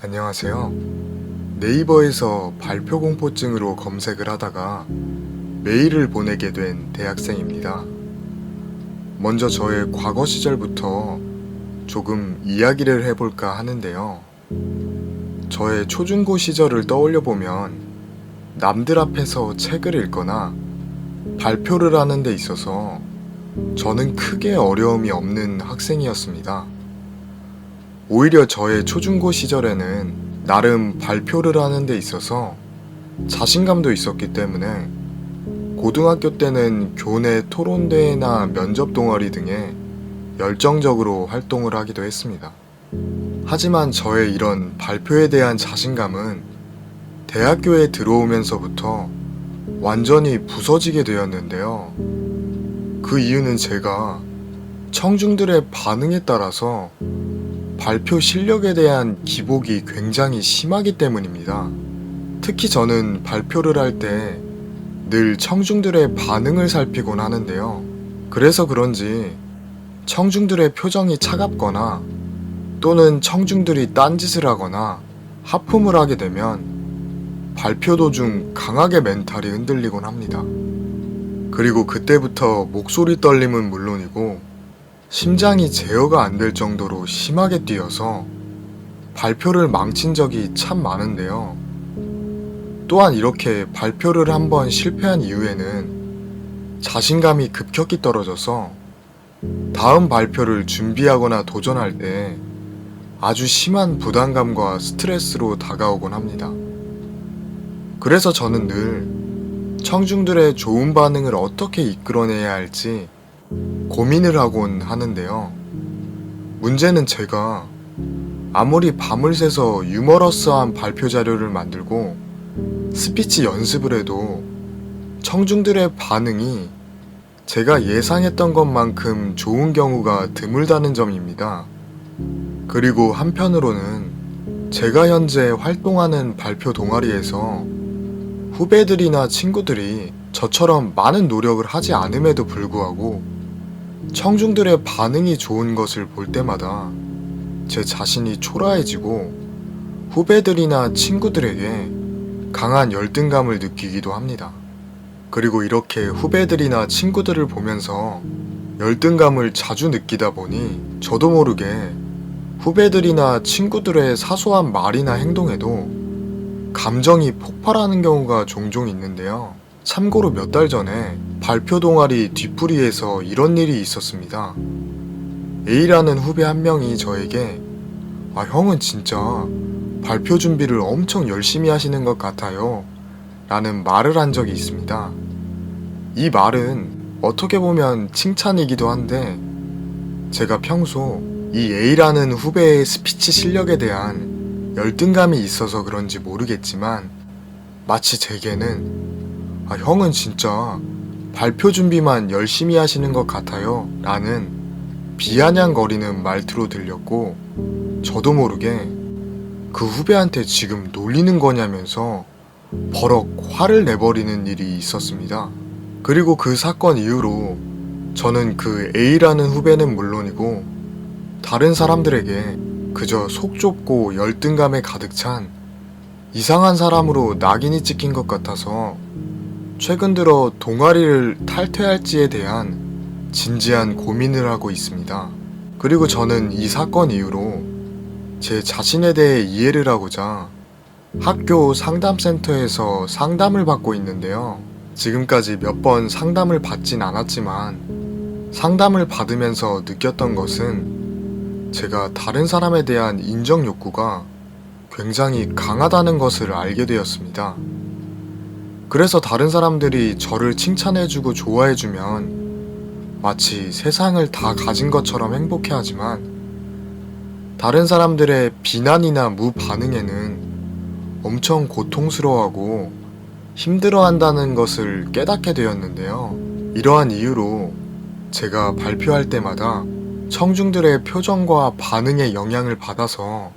안녕하세요. 네이버에서 발표 공포증으로 검색을 하다가 메일을 보내게 된 대학생입니다. 먼저 저의 과거 시절부터 조금 이야기를 해볼까 하는데요. 저의 초중고 시절을 떠올려 보면 남들 앞에서 책을 읽거나 발표를 하는 데 있어서 저는 크게 어려움이 없는 학생이었습니다. 오히려 저의 초중고 시절에는 나름 발표를 하는 데 있어서 자신감도 있었기 때문에 고등학교 때는 교내 토론대회나 면접 동아리 등에 열정적으로 활동을 하기도 했습니다. 하지만 저의 이런 발표에 대한 자신감은 대학교에 들어오면서부터 완전히 부서지게 되었는데요. 그 이유는 제가 청중들의 반응에 따라서 발표 실력에 대한 기복이 굉장히 심하기 때문입니다. 특히 저는 발표를 할 때 늘 청중들의 반응을 살피곤 하는데요. 그래서 그런지 청중들의 표정이 차갑거나 또는 청중들이 딴짓을 하거나 하품을 하게 되면 발표 도중 강하게 멘탈이 흔들리곤 합니다. 그리고 그때부터 목소리 떨림은 물론이고 심장이 제어가 안 될 정도로 심하게 뛰어서 발표를 망친 적이 참 많은데요. 또한 이렇게 발표를 한번 실패한 이후에는 자신감이 급격히 떨어져서 다음 발표를 준비하거나 도전할 때 아주 심한 부담감과 스트레스로 다가오곤 합니다. 그래서 저는 늘 청중들의 좋은 반응을 어떻게 이끌어내야 할지 고민을 하곤 하는데요. 문제는 제가 아무리 밤을 새서 유머러스한 발표 자료를 만들고 스피치 연습을 해도 청중들의 반응이 제가 예상했던 것만큼 좋은 경우가 드물다는 점입니다. 그리고 한편으로는 제가 현재 활동하는 발표 동아리에서 후배들이나 친구들이 저처럼 많은 노력을 하지 않음에도 불구하고 청중들의 반응이 좋은 것을 볼 때마다 제 자신이 초라해지고 후배들이나 친구들에게 강한 열등감을 느끼기도 합니다. 그리고 이렇게 후배들이나 친구들을 보면서 열등감을 자주 느끼다 보니 저도 모르게 후배들이나 친구들의 사소한 말이나 행동에도 감정이 폭발하는 경우가 종종 있는데요. 참고로 몇 달 전에 발표 동아리 뒤풀이에서 이런 일이 있었습니다. A라는 후배 한 명이 저에게 형은 진짜 발표 준비를 엄청 열심히 하시는 것 같아요 라는 말을 한 적이 있습니다. 이 말은 어떻게 보면 칭찬이기도 한데 제가 평소 이 A라는 후배의 스피치 실력에 대한 열등감이 있어서 그런지 모르겠지만 마치 제게는 형은 진짜 발표 준비만 열심히 하시는 것 같아요 라는 비아냥거리는 말투로 들렸고 저도 모르게 그 후배한테 지금 놀리는 거냐면서 버럭 화를 내버리는 일이 있었습니다. 그리고 그 사건 이후로 저는 그 A라는 후배는 물론이고 다른 사람들에게 그저 속 좁고 열등감에 가득 찬 이상한 사람으로 낙인이 찍힌 것 같아서 최근 들어 동아리를 탈퇴할지에 대한 진지한 고민을 하고 있습니다. 그리고 저는 이 사건 이후로 제 자신에 대해 이해를 하고자 학교 상담센터에서 상담을 받고 있는데요. 지금까지 몇 번 상담을 받진 않았지만 상담을 받으면서 느꼈던 것은 제가 다른 사람에 대한 인정 욕구가 굉장히 강하다는 것을 알게 되었습니다. 그래서 다른 사람들이 저를 칭찬해주고 좋아해주면 마치 세상을 다 가진 것처럼 행복해하지만 다른 사람들의 비난이나 무반응에는 엄청 고통스러워하고 힘들어한다는 것을 깨닫게 되었는데요. 이러한 이유로 제가 발표할 때마다 청중들의 표정과 반응에 영향을 받아서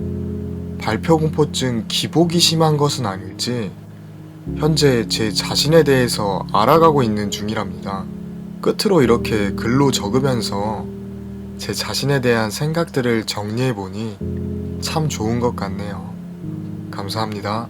발표 공포증 기복이 심한 것은 아닐지 현재 제 자신에 대해서 알아가고 있는 중이랍니다. 끝으로 이렇게 글로 적으면서 제 자신에 대한 생각들을 정리해보니 참 좋은 것 같네요. 감사합니다.